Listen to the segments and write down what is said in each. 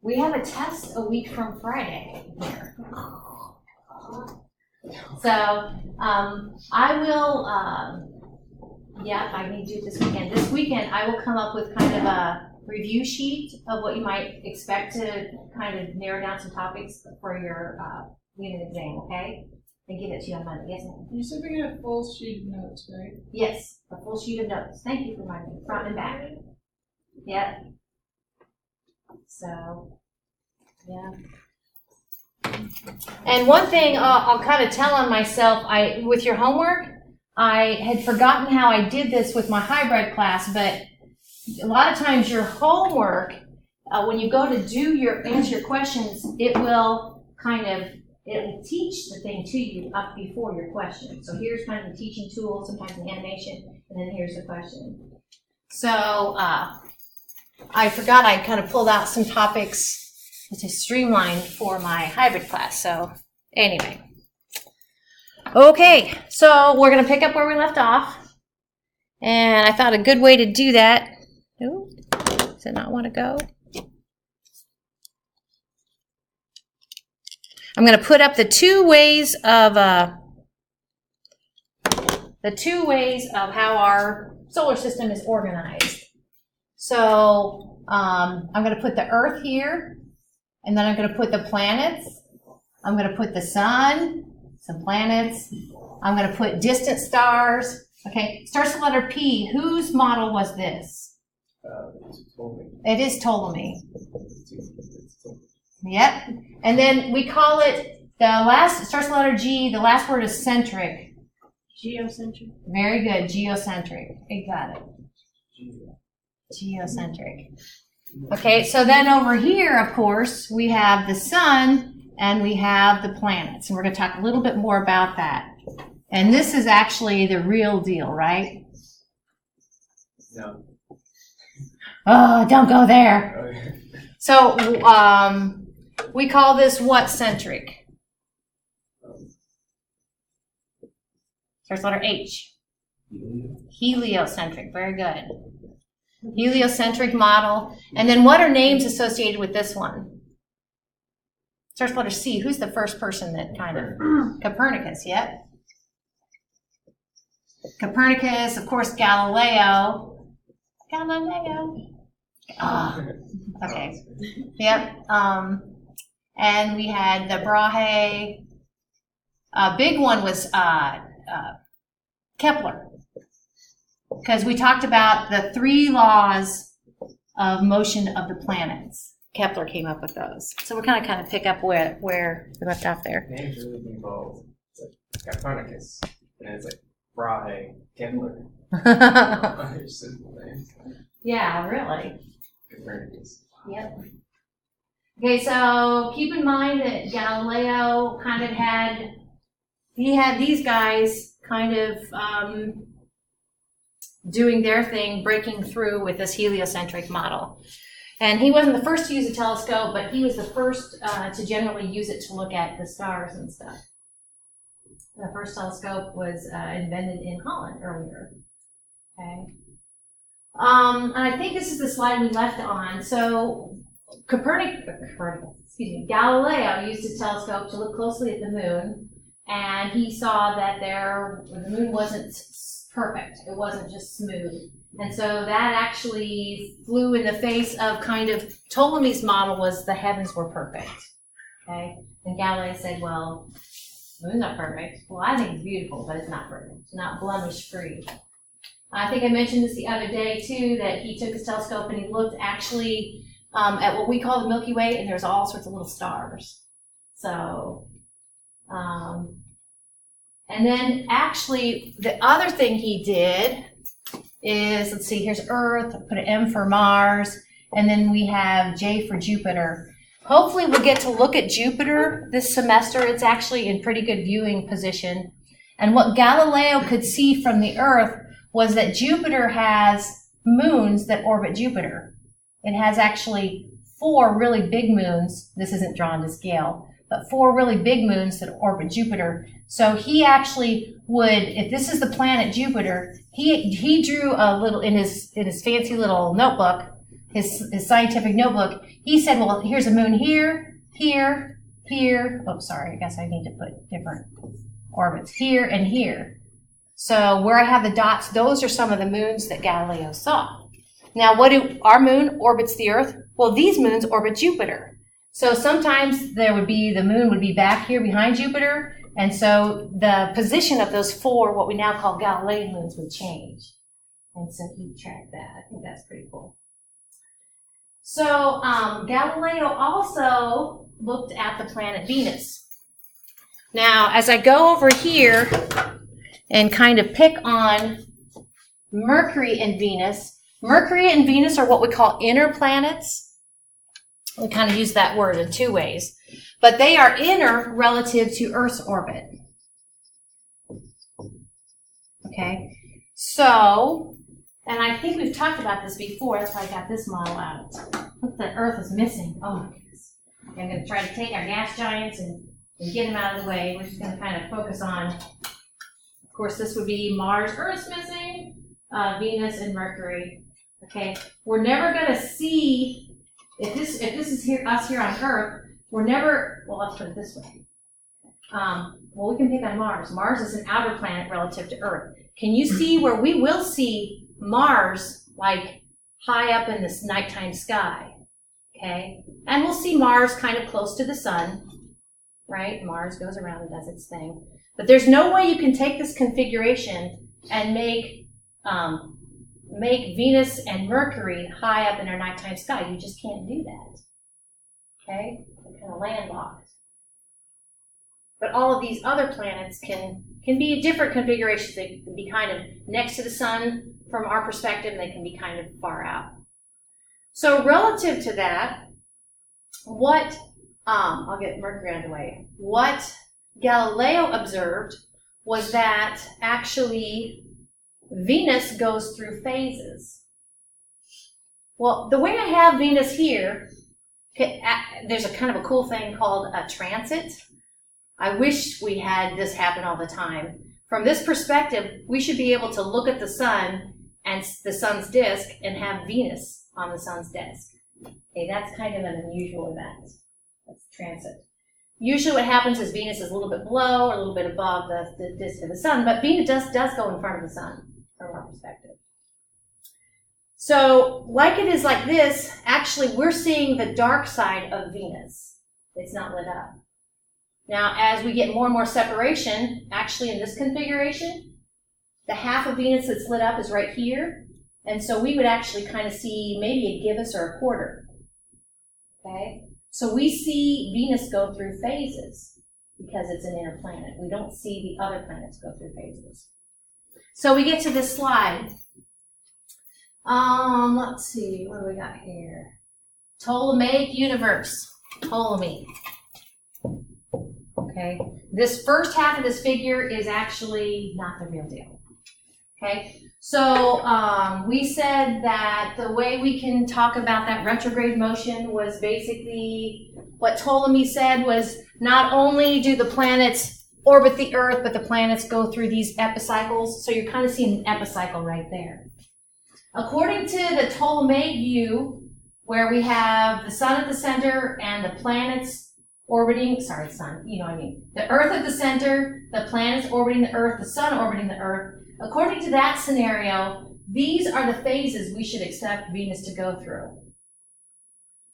We have a test a week from Friday here. So I will, I need to do it this weekend. This weekend I will come up with kind of a review sheet of what you might expect to kind of narrow down some topics for your unit exam, okay? And give it to you on Monday. Yes, ma'am? You said we got a full sheet of notes, right? Yes, a full sheet of notes. Thank you for reminding me. Front and back. Yep. So, yeah. And one thing I'll kind of tell on myself, with your homework, I had forgotten how I did this with my hybrid class, but a lot of times your homework, when you go to answer your questions, it will teach the thing to you up before your question. So here's kind of the teaching tool, sometimes an animation, and then here's the question. So I forgot I kind of pulled out some topics to streamline for my hybrid class. So anyway. Okay, so we're going to pick up where we left off. And I thought a good way to do that. Ooh, does it not want to go? I'm going to put up the two ways of how our solar system is organized. So I'm going to put the Earth here, and then I'm going to put the planets. I'm going to put the sun, some planets. I'm going to put distant stars. Okay, starts with the letter P. Whose model was this? It is Ptolemy. Yep. And then we call it it starts with the letter G. The last word is centric. Geocentric. Very good. Geocentric. You got it. Geocentric. Okay, so then over here, of course, we have the sun and we have the planets. And we're going to talk a little bit more about that. And this is actually the real deal, right? No. Oh, don't go there. Okay. So we call this what centric? Starts letter H. Heliocentric. Very good. Heliocentric model. And then what are names associated with this one? Starts with letter C. Who's the first person that kind of? Copernicus, yep. Copernicus, of course, Galileo. Okay. Yep. And we had the Brahe. Big one was Kepler, because we talked about the 3 laws of motion of the planets. Kepler came up with those. So we're kind of pick up where we left off there. Names really involved. It's like Copernicus, and it's like Brahe, Kepler. Simple names. Yeah, really. Copernicus. Yep. Okay, so keep in mind that Galileo kind of had these guys kind of doing their thing, breaking through with this heliocentric model. And he wasn't the first to use a telescope, but he was the first to generally use it to look at the stars and stuff. The first telescope was invented in Holland earlier. Okay. And I think this is the slide we left on. So Galileo used his telescope to look closely at the moon, and he saw that the moon wasn't perfect. It wasn't just smooth. And so that actually flew in the face of kind of Ptolemy's model was the heavens were perfect. Okay? And Galileo said, well, the moon's not perfect. Well, I think it's beautiful, but it's not perfect. It's not blemish free. I think I mentioned this the other day too, that he took his telescope and he looked actually at what we call the Milky Way, and there's all sorts of little stars. So, and then actually the other thing he did is, let's see, here's Earth, put an M for Mars, and then we have J for Jupiter. Hopefully we'll get to look at Jupiter this semester. It's actually in pretty good viewing position. And what Galileo could see from the Earth was that Jupiter has moons that orbit Jupiter. It has actually 4 really big moons. This isn't drawn to scale, but 4 really big moons that orbit Jupiter. So he actually would, if this is the planet Jupiter, he drew a little in his fancy little notebook his scientific notebook, he said, well, here's a moon here, here, here. Oh, sorry, I guess I need to put different orbits here and here. So where I have the dots, those are some of the moons that Galileo saw. Now, what do our moon orbits the Earth? Well, these moons orbit Jupiter. So sometimes the moon would be back here behind Jupiter, and so the position of those four, what we now call Galilean moons, would change. And so keep track of that. I think that's pretty cool. So Galileo also looked at the planet Venus. Now, as I go over here and kind of pick on Mercury and Venus are what we call inner planets. We kind of use that word in two ways. But they are inner relative to Earth's orbit. Okay? So, and I think we've talked about this before. That's why I got this model out. Look, the Earth is missing. Oh my goodness. I'm going to try to take our gas giants and get them out of the way. We're just going to kind of focus on, of course, this would be Mars, Earth's missing, Venus, and Mercury. Okay? We're never going to see, if this is us here on Earth, we're never, well, let's put it this way. Well, we can pick on Mars. Mars is an outer planet relative to Earth. Can you see where we will see Mars, like, high up in this nighttime sky? Okay? And we'll see Mars kind of close to the sun, right? Mars goes around and does its thing. But there's no way you can take this configuration and make Venus and Mercury high up in our nighttime sky. You just can't do that. Okay? They're kind of landlocked. But all of these other planets can be different configurations. They can be kind of next to the sun from our perspective, and they can be kind of far out. So relative to that, I'll get Mercury out of the way. What Galileo observed was that actually Venus goes through phases. Well, the way I have Venus here, there's a kind of a cool thing called a transit. I wish we had this happen all the time. From this perspective, we should be able to look at the sun and the sun's disk and have Venus on the sun's disk. Okay, that's kind of an unusual event. That's transit. Usually what happens is Venus is a little bit below or a little bit above the disk of the sun, but Venus does go in front of the sun from our perspective. So, like it is like this, actually we're seeing the dark side of Venus. It's not lit up. Now, as we get more and more separation, actually in this configuration, the half of Venus that's lit up is right here. And so we would actually kind of see maybe a gibbous or a quarter. Okay? So we see Venus go through phases because it's an inner planet. We don't see the other planets go through phases. So we get to this slide. Let's see, what do we got here? Ptolemaic universe. Ptolemy. Okay, this first half of this figure is actually not the real deal. Okay, so we said that the way we can talk about that retrograde motion was basically what Ptolemy said was not only do the planets orbit the Earth, but the planets go through these epicycles. So you're kind of seeing an epicycle right there. According to the Ptolemaic view, where we have the sun at the center and the planets orbiting, sorry, sun, you know what I mean. The Earth at the center, the planets orbiting the Earth, the sun orbiting the Earth. According to that scenario, these are the phases we should expect Venus to go through.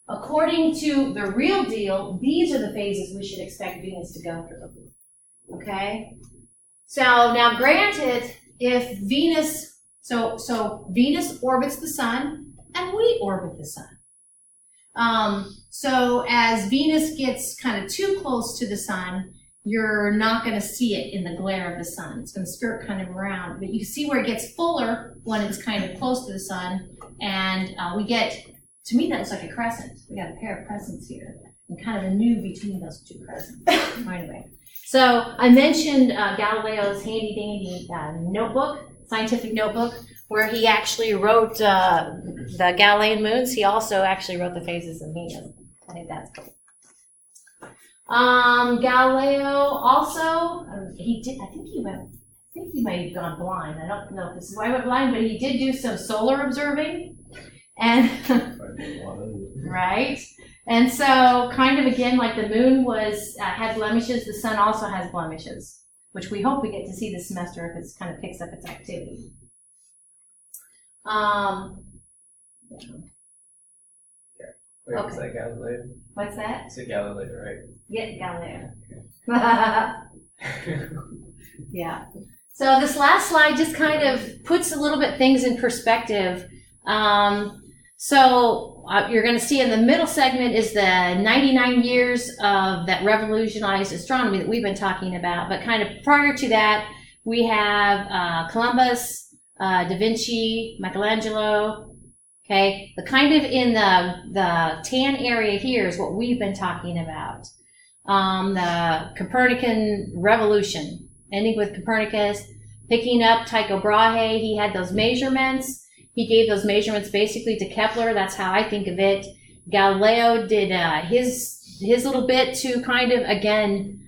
According to the real deal, these are the phases we should expect Venus to go through. Okay? So now granted, if Venus, so Venus orbits the sun and we orbit the sun. So as Venus gets kind of too close to the sun, you're not going to see it in the glare of the sun. It's going to skirt kind of around, but you see where it gets fuller when it's kind of close to the sun, and we get, to me that looks like a crescent. We got a pair of crescents here, and kind of a new between those two crescents. Anyway, so I mentioned Galileo's handy dandy notebook, scientific notebook, where he actually wrote the Galilean moons. He also actually wrote the phases of Venus. I think that's cool. Galileo also, he did, I think he may have gone blind. I don't know if this is why he went blind, but he did do some solar observing. And right. And so kind of again, like the moon was had blemishes, the sun also has blemishes, which we hope we get to see this semester if it's kind of picks up its activity. Wait, was that Galileo? What's that? It's a Galileo, right? Yeah, Galileo. Yeah. So this last slide just kind of puts a little bit things in perspective. So you're going to see in the middle segment is the 99 years of that revolutionized astronomy that we've been talking about. But kind of prior to that, we have Columbus, Da Vinci, Michelangelo. Okay, the kind of in the tan area here is what we've been talking about. The Copernican revolution, ending with Copernicus, picking up Tycho Brahe. He had those measurements. He gave those measurements basically to Kepler. That's how I think of it. Galileo did his little bit to kind of, again,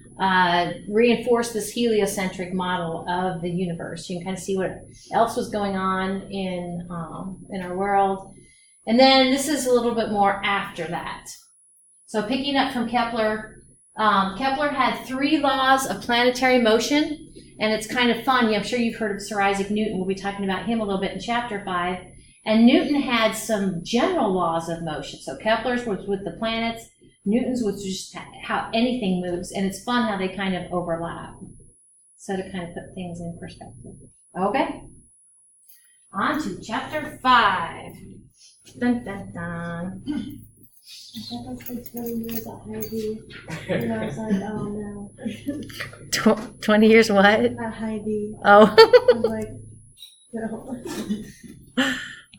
reinforce this heliocentric model of the universe. You can kind of see what else was going on in our world. And then this is a little bit more after that. So picking up from Kepler, Kepler had 3 laws of planetary motion. And it's kind of fun. I'm sure you've heard of Sir Isaac Newton. We'll be talking about him a little bit in chapter 5. And Newton had some general laws of motion. So Kepler's was with the planets. Newton's was just how anything moves. And it's fun how they kind of overlap. So to kind of put things in perspective. Okay. On to chapter 5. Dun, dun, dun. I thought that's like 20 years at Heidi. And I was like, oh no. 20 years what? At Heidi. Oh. I was like, no.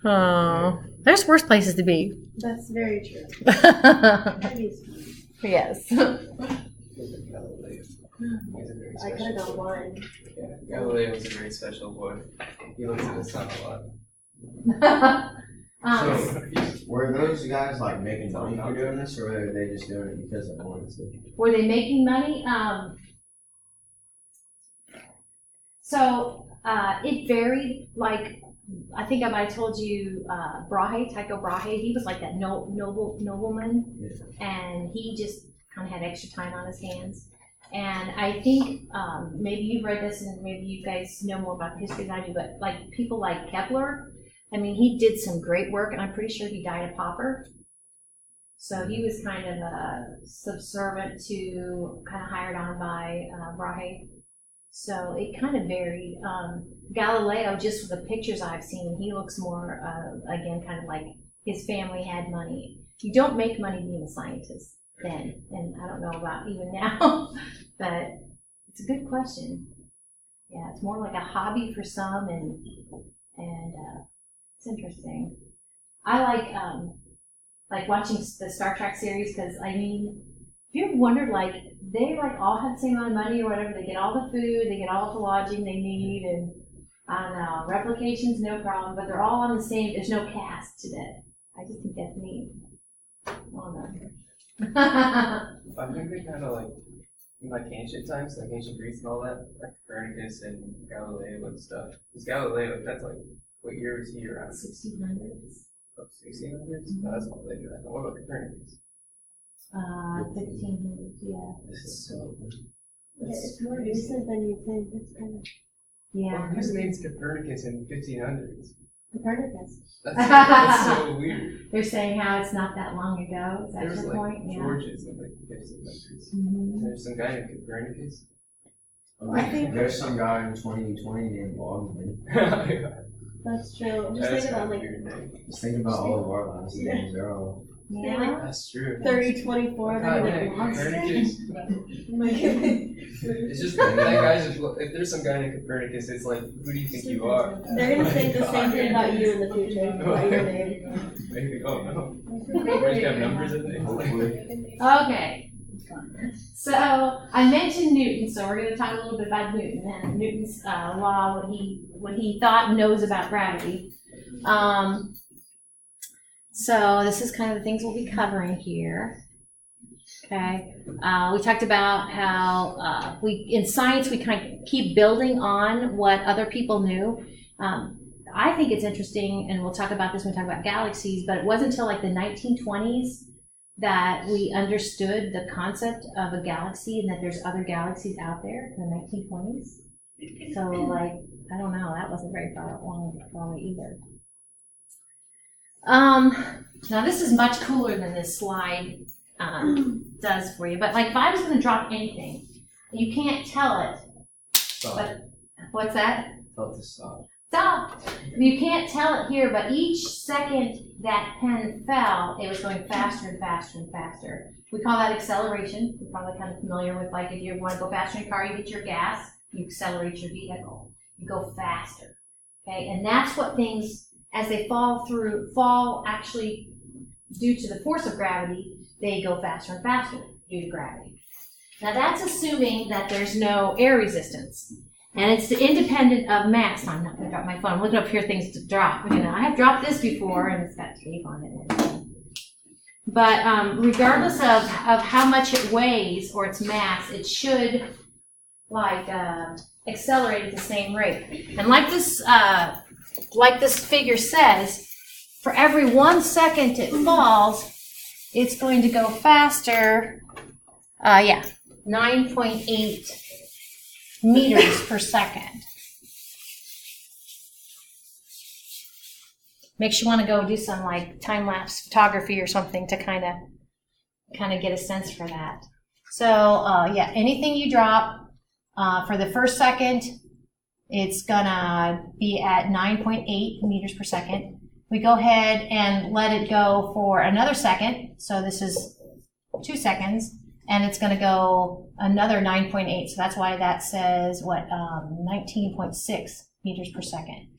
Oh. There's worse places to be. That's very true. Heidi's fun. Yes. Galileo. He's a very I could have special gone boy. blind. Yeah, Galileo was a very special boy. He looks at the sun a lot. So, were those guys like making money for doing this, or were they just doing it because they wanted to? Were they making money? It varied. Like, I think I might have told you, Brahe, Tycho Brahe, he was like that nobleman, and he just kind of had extra time on his hands. And I think maybe you've read this, and maybe you guys know more about the history than I do, but like people like Kepler, I mean, he did some great work, and I'm pretty sure he died a pauper. So he was kind of subservient to, kind of hired on by Brahe. So it kind of varied. Galileo, just with the pictures I've seen, he looks more, again, kind of like his family had money. You don't make money being a scientist then, and I don't know about even now, but it's a good question. Yeah, it's more like a hobby for some, and it's interesting. I like watching the Star Trek series because, I mean, if you ever wondered, like, they like all have the same amount of money or whatever, they get all the food, they get all the lodging they need, and I don't know, replications, no problem, but they're all on the same, there's no caste to that. I just think that's neat. I don't know. I think they kind of like ancient times, like ancient Greece and all that, like Copernicus and Galileo and stuff. Because Galileo, that's like, what year was he around? 1600s. Oh, 1600s? No, that's not later than that. What about Copernicus? 1500s, yeah. This is so. It's more recent than you think. It's kind of Yeah. Whose name's Copernicus in 1500s? Copernicus. That's so weird. They're saying how it's not that long ago. Is that There's your like point? Yeah. Georges in like the 1500s. Mhm. There's some guy named Copernicus. I think- There's some guy in 2020 named Logman. That's true. I'm just That's thinking about a like weird name. Just think about all of our last names. They're all. Yeah. That's true. 3024. God, They're yeah, like Copernicus. It's just that guy's just, if there's some guy named Copernicus, it's like, who do you think you are? They're gonna say the same thing about you in the future. About your name. Maybe. Oh no. We have numbers in there. Hopefully. Okay. So I mentioned Newton, so we're going to talk a little bit about Newton and Newton's law, what he thought and knows about gravity. So this is kind of the things we'll be covering here. Okay. We talked about how in science we kind of keep building on what other people knew. I think it's interesting, and we'll talk about this when we talk about galaxies, but it wasn't until like the 1920s that we understood the concept of a galaxy and that there's other galaxies out there in the 1920s. So, like, I don't know, that wasn't very far away either. Now this is much cooler than this slide does for you, but like if I was going to drop anything, you can't tell it. Stop. But what's that? Tell it to stop. Stop. You can't tell it here, but each second that pen fell, it was going faster and faster and faster. We call that acceleration. You're probably kind of familiar with, like, if you want to go faster in your car, you get your gas, you accelerate your vehicle. You go faster. Okay, and that's what things, as they fall actually due to the force of gravity, they go faster and faster due to gravity. Now that's assuming that there's no air resistance. And it's independent of mass. I'm not going to drop my phone. I'm looking up here things to drop. You know, I have dropped this before, and it's got tape on it. But regardless of how much it weighs or its mass, it should accelerate at the same rate. And like this figure says, for every 1 second it falls, it's going to go faster. 9.8 meters per second. Makes you want to go do some like time-lapse photography or something to kind of get a sense for that. So anything you drop for the first second, it's gonna be at 9.8 meters per second. We go ahead and let it go for another second. So this is 2 seconds. And it's going to go another 9.8. So that's why that says, 19.6 meters per second.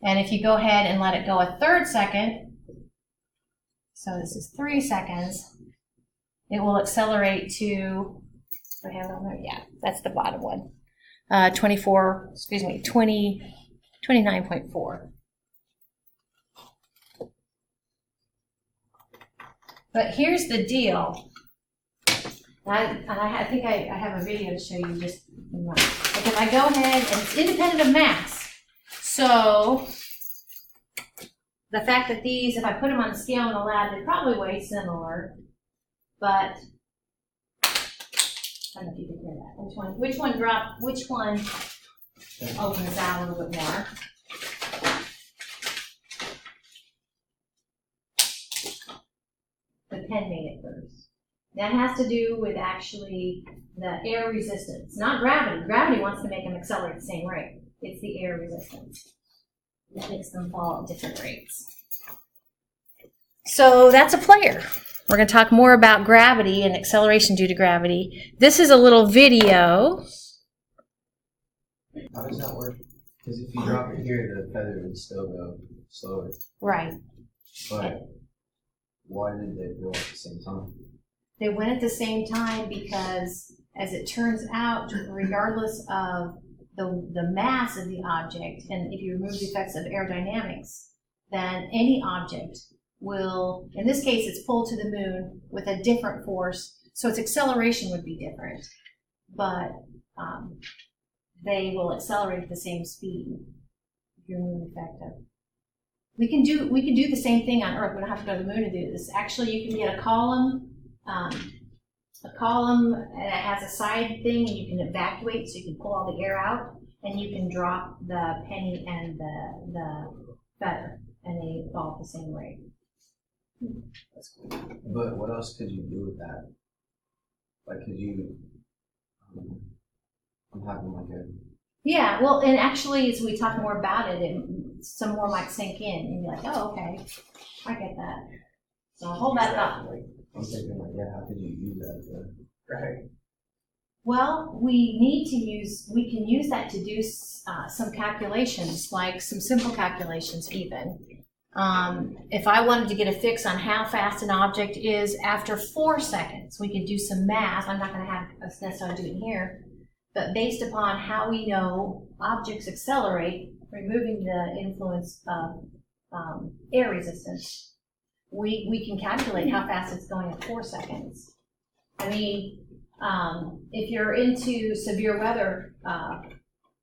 And if you go ahead and let it go a third second, so this is 3 seconds, it will accelerate to, that's the bottom one, 29.4. But here's the deal. I think I have a video to show you just, like if I go ahead, and it's independent of mass. So the fact that these, if I put them on the scale in the lab, they probably weigh similar, but I don't know if you can hear that. Which one opens out a little bit more? The pen made it first. That has to do with actually the air resistance, not gravity. Gravity wants to make them accelerate at the same rate. It's the air resistance that makes them fall at different rates. So that's a player. We're going to talk more about gravity and acceleration due to gravity. This is a little video. How does that work? Because if you drop it here, the feather would still go slower. Right. But why did they go at the same time? They went at the same time because, as it turns out, regardless of the mass of the object, and if you remove the effects of aerodynamics, then any object will, in this case, it's pulled to the moon with a different force, so its acceleration would be different, but they will accelerate at the same speed if you remove the effect of. We can do the same thing on Earth. We don't have to go to the moon to do this. Actually, you can get a column that has a side thing, and you can evacuate, so you can pull all the air out, and you can drop the penny and the feather, and they fall at the same rate. That's cool. But what else could you do with that? Like, could you? I'm having like a. Yeah, well, and actually, as we talk more about it, some more might sink in, and be like, oh, okay, I get that. So hold that thought. I'm thinking like, how could you use that? Right. Well, we can use that to do some calculations, like some simple calculations even. If I wanted to get a fix on how fast an object is after 4 seconds, we could do some math. I'm not going to have us necessarily do it here, but based upon how we know objects accelerate, removing the influence of air resistance, we can calculate how fast it's going at 4 seconds. I mean, if you're into severe weather,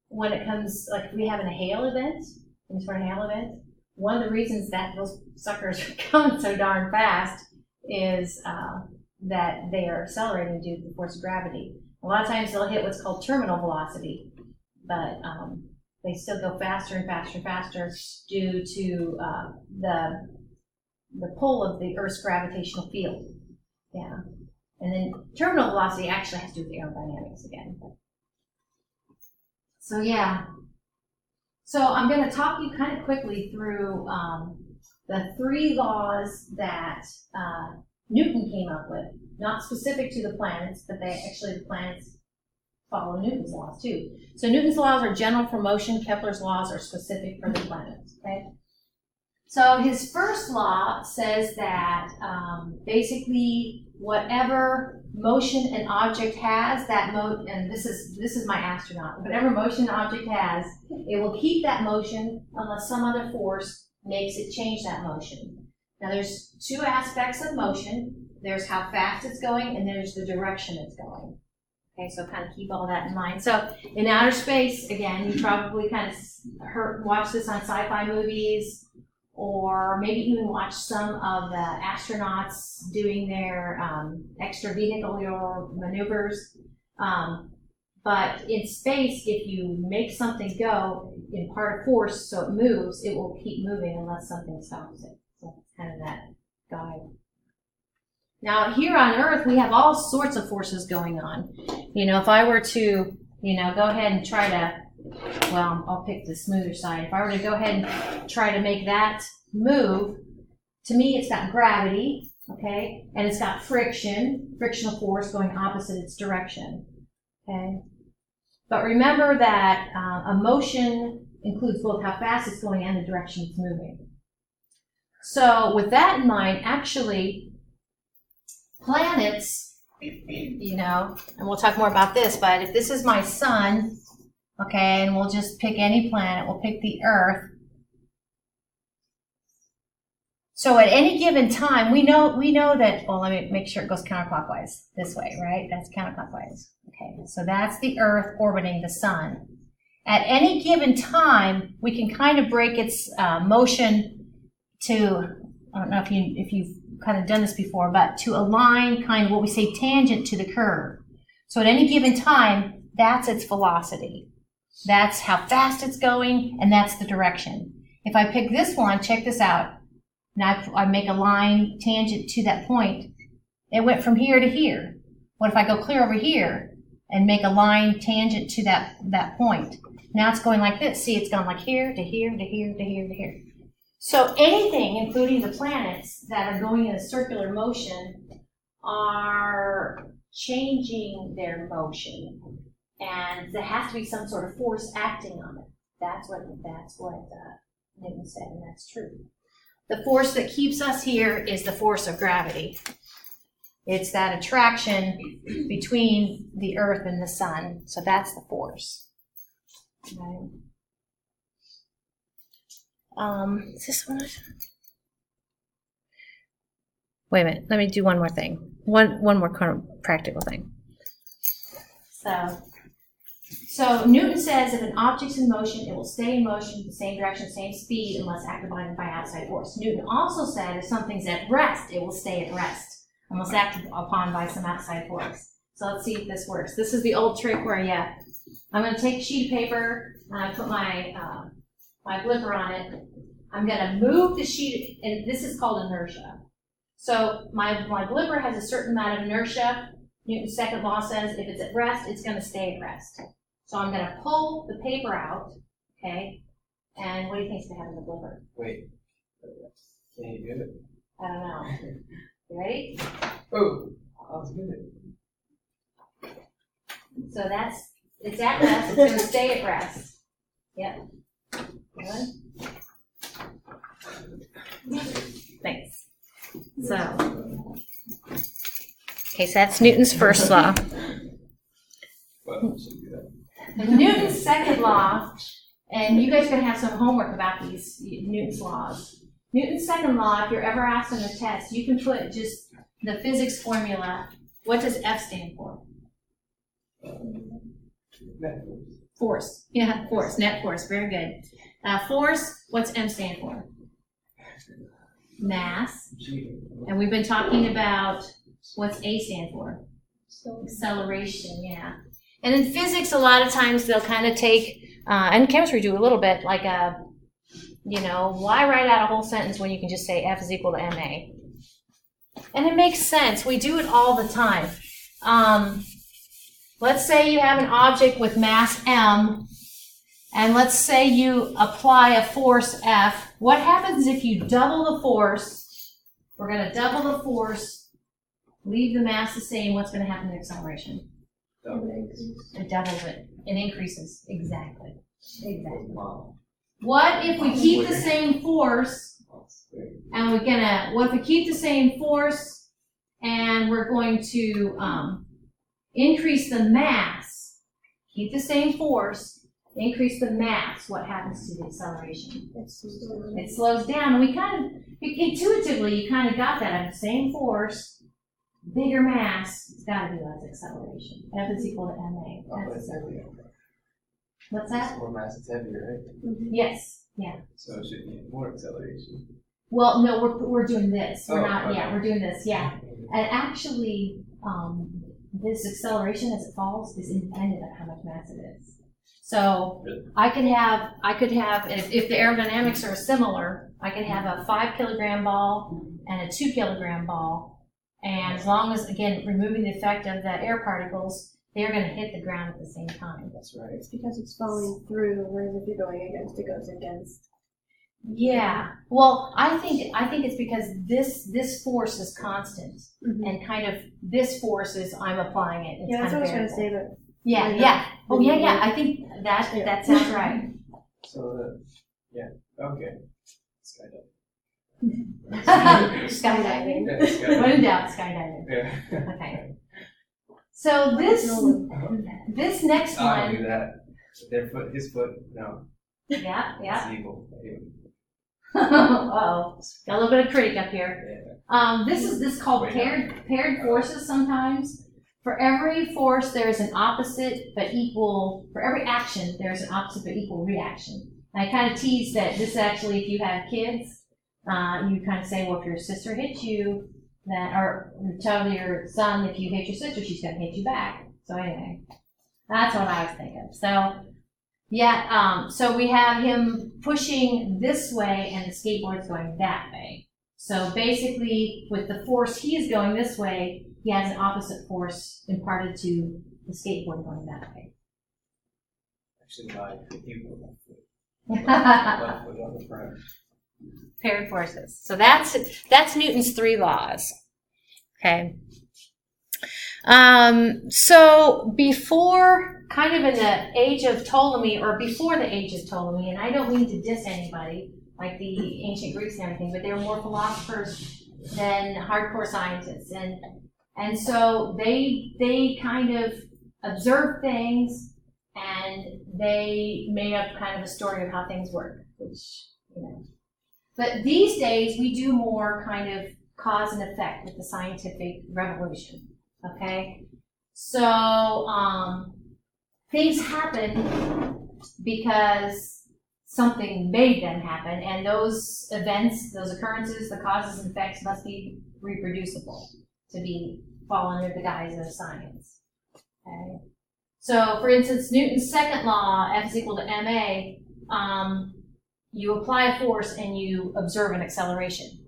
when it comes, like if we have a hail event, any sort of hail event. One of the reasons that those suckers are coming so darn fast is that they are accelerating due to the force of gravity. A lot of times they'll hit what's called terminal velocity, but they still go faster and faster and faster due to the pull of the Earth's gravitational field. Yeah. And then terminal velocity actually has to do with aerodynamics again. So yeah. So I'm going to talk you kind of quickly through the 3 laws that Newton came up with, not specific to the planets, but the planets follow Newton's laws too. So Newton's laws are general for motion, Kepler's laws are specific for the planets, okay? So his first law says that basically whatever motion an object has, and this is my astronaut, whatever motion an object has, it will keep that motion unless some other force makes it change that motion. Now there's 2 aspects of motion. There's how fast it's going, and there's the direction it's going. Okay, so kind of keep all that in mind. So in outer space, again, you probably kind of watch this on sci-fi movies, or maybe even watch some of the astronauts doing their extravehicular maneuvers. But in space, if you make something go in part of force so it moves, it will keep moving unless something stops it. So it's kind of that guide. Now here on Earth, we have all sorts of forces going on. You know, if I were to, go ahead and try to, well, I'll pick the smoother side. If I were to go ahead and try to make that move, to me it's got gravity, okay? And it's got frictional force going opposite its direction, okay? But remember that a motion includes both how fast it's going and the direction it's moving. So with that in mind, actually, planets, and we'll talk more about this, but if this is my sun, okay, and we'll just pick any planet, we'll pick the Earth. So at any given time, we know that, well, let me make sure it goes counterclockwise this way, right? That's counterclockwise. Okay, so that's the Earth orbiting the sun. At any given time, we can kind of break its motion to, I don't know if you've kind of done this before, but to align kind of what we say tangent to the curve. So at any given time, that's its velocity. That's how fast it's going, and that's the direction. If I pick this one, check this out, and I make a line tangent to that point, it went from here to here. What if I go clear over here and make a line tangent to that point? Now it's going like this. See, it's gone like here to here to here to here to here. So anything, including the planets, that are going in a circular motion are changing their motion. And there has to be some sort of force acting on it. That's what Newton said, and that's true. The force that keeps us here is the force of gravity. It's that attraction between the Earth and the sun. So that's the force. Okay. Is this one? Wait a minute. Let me do one more thing. One more kind of practical thing. So Newton says if an object's in motion, it will stay in motion, the same direction, same speed, unless activated by outside force. Newton also said if something's at rest, it will stay at rest, unless acted upon by some outside force. So let's see if this works. This is the old trick where, I'm going to take a sheet of paper, and I put my blipper on it. I'm going to move the sheet, and this is called inertia. So my blipper has a certain amount of inertia. Newton's second law says if it's at rest, it's going to stay at rest. So I'm going to pull the paper out, okay? And what do you think's going to happen to the blipper? Wait. Can you do it? I don't know. You ready? Oh, I was good. So it's at rest. It's going to stay at rest. Yep. Good. Thanks. So that's Newton's first law. Well, should do that. Newton's second law, and you guys are going to have some homework about these Newton's laws. Newton's second law, if you're ever asked on a test, you can put just the physics formula. What does F stand for? Net force. Force. Yeah, force, net force. Very good. Force, what's M stand for? Mass. And we've been talking about what's A stand for? Acceleration, yeah. And in physics, a lot of times they'll kind of take, and chemistry do a little bit, like why write out a whole sentence when you can just say F is equal to ma? And it makes sense. We do it all the time. Let's say you have an object with mass m, and let's say you apply a force F. What happens if you double the force? We're going to double the force, leave the mass the same. What's going to happen to acceleration? It doubles it. It increases. Exactly. Wow. What if we keep the same force, and what if we keep the same force, and we're going to increase the mass, keep the same force, increase the mass, what happens to the acceleration? It slows down. And we kind of, intuitively, you kind of got that. At the same force, bigger mass, it's got to be less acceleration. F is equal to ma. That's What's that? More mass, it's heavier, right? Yes. Yeah. So it should be more acceleration. Well, no, we're doing this. We're not. Okay. Yeah, we're doing this. Yeah. And actually, this acceleration as it falls is independent of how much mass it is. So I could have, if the aerodynamics are similar, I could have a 5 kilogram ball and a 2 kilogram ball, and as long as, again, removing the effect of the air particles, they're going to hit the ground at the same time. That's right. It's because it's falling through, whereas if you're going against, it goes against. Yeah. Well, I think it's because this force is constant, and kind of this force is I'm applying it. It's Yeah, that's kind what I of was trying to say, but. Yeah, Like yeah. Oh, the- yeah. I think that sounds right. So okay. Skydiving. Yeah, skydiving. When in doubt, skydiving. Yeah. Okay. So this next I don't do one. that. His foot, no. Yeah. It's evil. Uh-oh. Got a little bit of critic up here. Yeah. This is called paired forces sometimes. For every force, there is an opposite but equal, for every action, there's an opposite but equal reaction. And I kind of tease that this actually, if you have kids, you kind of say, well, if your sister hits you, or tell your son if you hit your sister, she's going to hit you back. So anyway, that's what I was thinking. So, yeah, so we have him pushing this way and the skateboard's going that way. So basically, with the force he is going this way, he has an opposite force imparted to the skateboard going that way. Actually, left foot on the front. Paired forces. So that's Newton's 3 laws. Okay. So before, kind of in the age of Ptolemy, or before the age of Ptolemy, and I don't mean to diss anybody, like the ancient Greeks and everything, but they were more philosophers than hardcore scientists. And so they kind of observed things, and they made up kind of a story of how things work, which, But these days, we do more kind of cause and effect with the scientific revolution, okay? So things happen because something made them happen, and those events, those occurrences, the causes and effects must be reproducible to fall under the guise of science. Okay. So, for instance, Newton's second law, F is equal to ma. You apply a force and you observe an acceleration.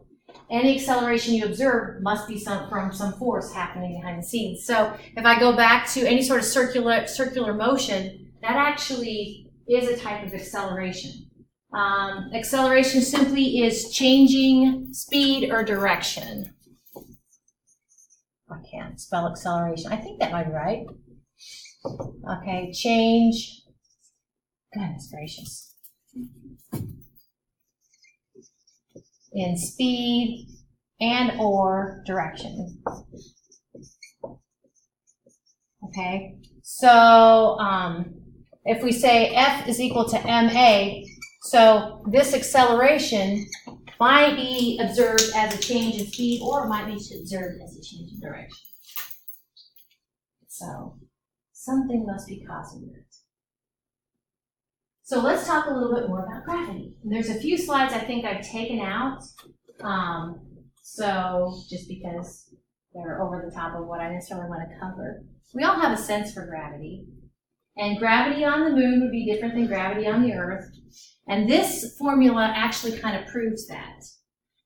Any acceleration you observe must be from some force happening behind the scenes. So, if I go back to any sort of circular motion, that actually is a type of acceleration. Acceleration simply is changing speed or direction. I can't spell acceleration. I think that might be right. Okay, change. Goodness gracious. In speed and or direction. Okay, so if we say F is equal to ma, so this acceleration might be observed as a change in speed, or it might be observed as a change in direction. So something must be causing that. So let's talk a little bit more about gravity. There's a few slides I think I've taken out. So just because they're over the top of what I necessarily want to cover. We all have a sense for gravity. And gravity on the moon would be different than gravity on the Earth. And this formula actually kind of proves that.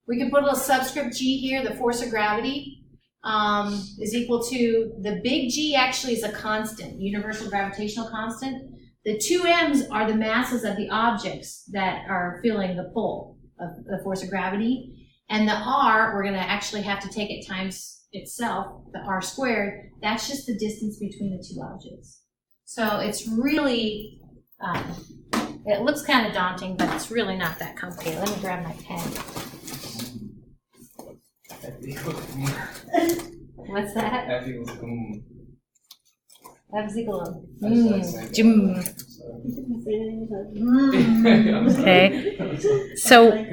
We can put a little subscript G here, the force of gravity is equal to, the big G actually is a constant, universal gravitational constant. The two M's are the masses of the objects that are feeling the pull of the force of gravity. And the R, we're going to actually have to take it times itself, the R squared, that's just the distance between the two objects. So it's really, it looks kind of daunting, but it's really not that complicated. Let me grab my pen. What's that? F equals F is equal to Okay. So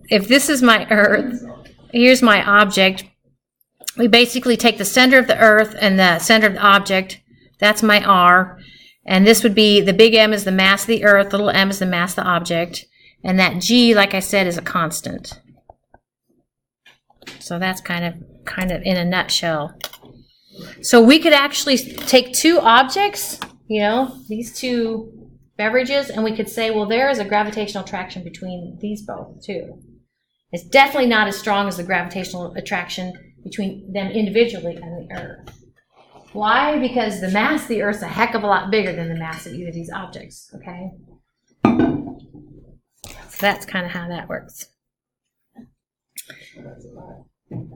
if this is my Earth, here's my object. We basically take the center of the Earth and the center of the object. That's my R. And this would be, the big M is the mass of the Earth, the little m is the mass of the object. And that G, like I said, is a constant. So that's kind of in a nutshell. So we could actually take two objects, you know, these two beverages, and we could say, well, there is a gravitational attraction between these both, too. It's definitely not as strong as the gravitational attraction between them individually and the Earth. Why? Because the mass of the Earth is a heck of a lot bigger than the mass of either of these objects, okay? So that's kind of how that works.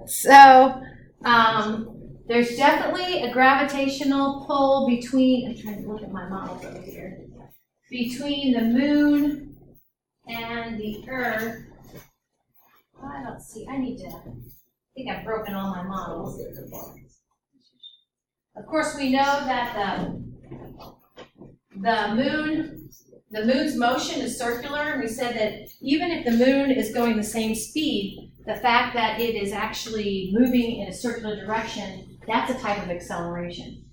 So, there's definitely a gravitational pull between, I'm trying to look at my models over here, between the moon and the Earth. I don't see, I think I've broken all my models. Of course, we know that the moon's motion is circular, and we said that even if the moon is going the same speed, the fact that it is actually moving in a circular direction, that's a type of acceleration.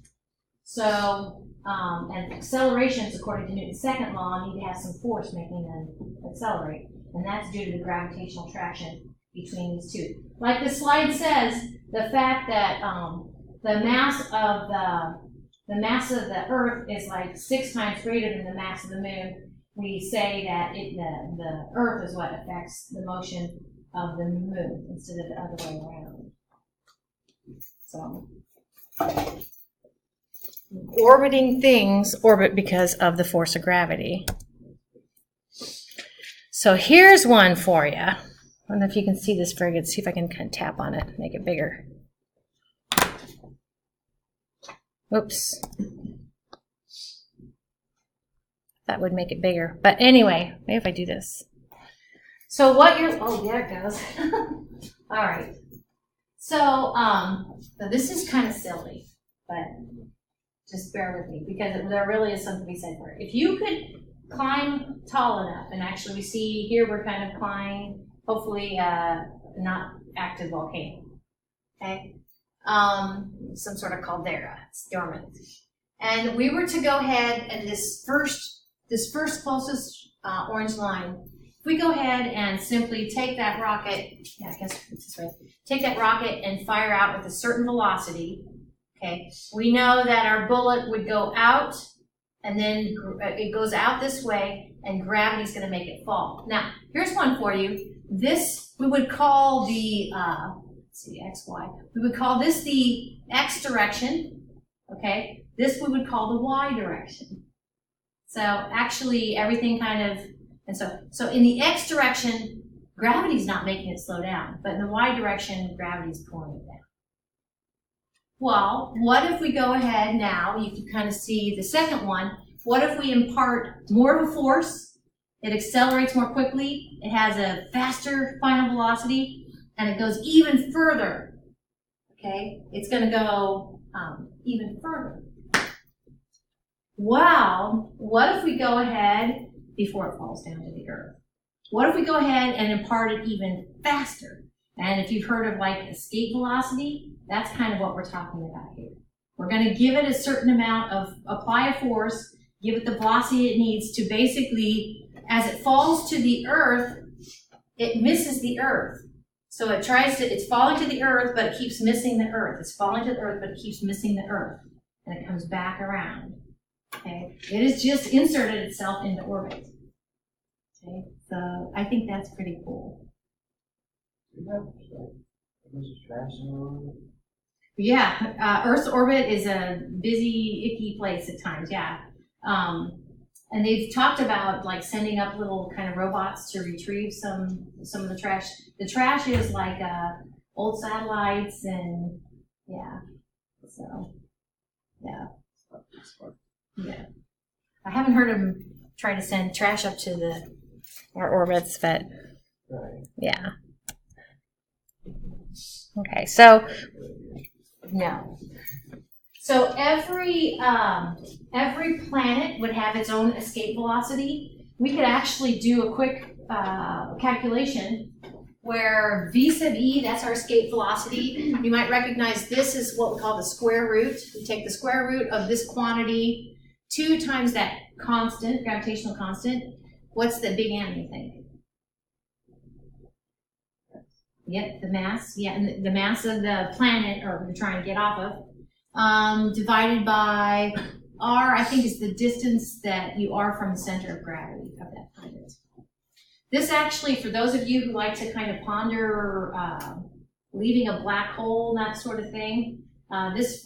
So, and accelerations, according to Newton's second law, need to have some force making them accelerate, and that's due to the gravitational attraction between these two. Like the slide says, the fact that the mass of the Earth is like 6 times greater than the mass of the moon. We say that the Earth is what affects the motion of the moon instead of the other way around. So, orbiting things orbit because of the force of gravity. So here's one for you. I don't know if you can see this very good. See if I can kind of tap on it, make it bigger. Oops. That would make it bigger. But anyway, maybe if I do this. So what you're, oh, there it goes. All right. So this is kind of silly, but just bear with me because there really is something to be said for it. If you could climb tall enough, and actually we see here we're kind of climbing, hopefully not active volcano, okay? Some sort of caldera, it's dormant. And we were to go ahead and this first closest orange line, if we go ahead and simply take that rocket, yeah, I guess it's this way, take that rocket and fire out with a certain velocity, okay, we know that our bullet would go out and then it goes out this way and gravity's going to make it fall. Now, here's one for you. This we would call the, let's see, X, Y. We would call this the X direction, okay? This we would call the Y direction. So actually everything kind of, and so in the X direction, gravity's not making it slow down, but in the Y direction, gravity's pulling it down. Well, what if we go ahead now, you can kind of see the second one, what if we impart more of a force, it accelerates more quickly, it has a faster final velocity, and it goes even further, okay? It's going to go even further. Wow, what if we go ahead, before it falls down to the Earth, what if we go ahead and impart it even faster? And if you've heard of like escape velocity, that's kind of what we're talking about here. We're going to give it a certain amount of, apply a force, give it the velocity it needs to basically, as it falls to the earth, it misses the earth. So it's falling to the earth, but it keeps missing the earth. It's falling to the earth, but it keeps missing the earth. And it comes back around. Okay, it has just inserted itself into orbit. Okay, so I think that's pretty cool. Yeah, Earth's orbit is a busy, icky place at times, yeah. And they've talked about like sending up little kind of robots to retrieve some of the trash. The trash is like old satellites and yeah, so yeah. Yeah. I haven't heard them try to send trash up to our orbits, but yeah. Okay, so no. So every planet would have its own escape velocity. We could actually do a quick calculation where v sub e, that's our escape velocity. You might recognize this is what we call the square root. We take the square root of this quantity 2 times that constant, gravitational constant. What's the big M, you think? Yep, the mass. Yeah, and the mass of the planet, or we're trying to get off of, divided by r, I think is the distance that you are from the center of gravity of that planet. This actually, for those of you who like to kind of ponder leaving a black hole, that sort of thing, this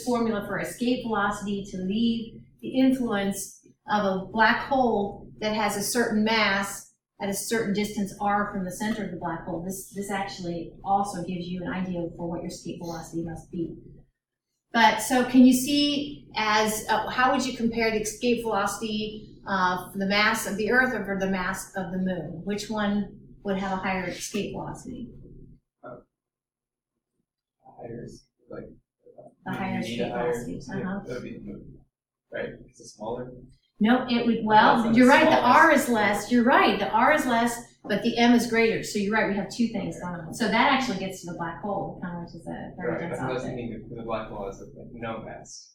formula for escape velocity to leave the influence of a black hole that has a certain mass at a certain distance r from the center of the black hole. This actually also gives you an idea for what your escape velocity must be. But so can you see as, how would you compare the escape velocity for the mass of the Earth or for the mass of the Moon? Which one would have a higher escape velocity? The higher escape velocity. That would be the Moon, right? Because it's smaller. No, it would, well, you're right, the R is less. You're right, the R is less, but the M is greater. So you're right, we have 2 things going on. So that actually gets to the black hole, kind of, which is a very dense I was object. thinking the black hole has like no mass.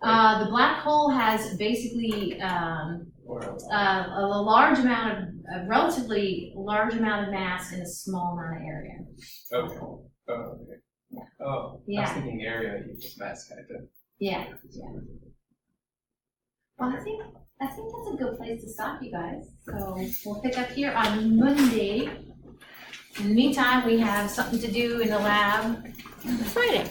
The black hole has basically a large amount of, a relatively large amount of mass in a small amount of area. Okay. Oh, okay. Yeah. Oh, I was thinking area, you just mass kind of. Yeah. Well, I think that's a good place to stop, you guys. So we'll pick up here on Monday. In the meantime, we have something to do in the lab Friday.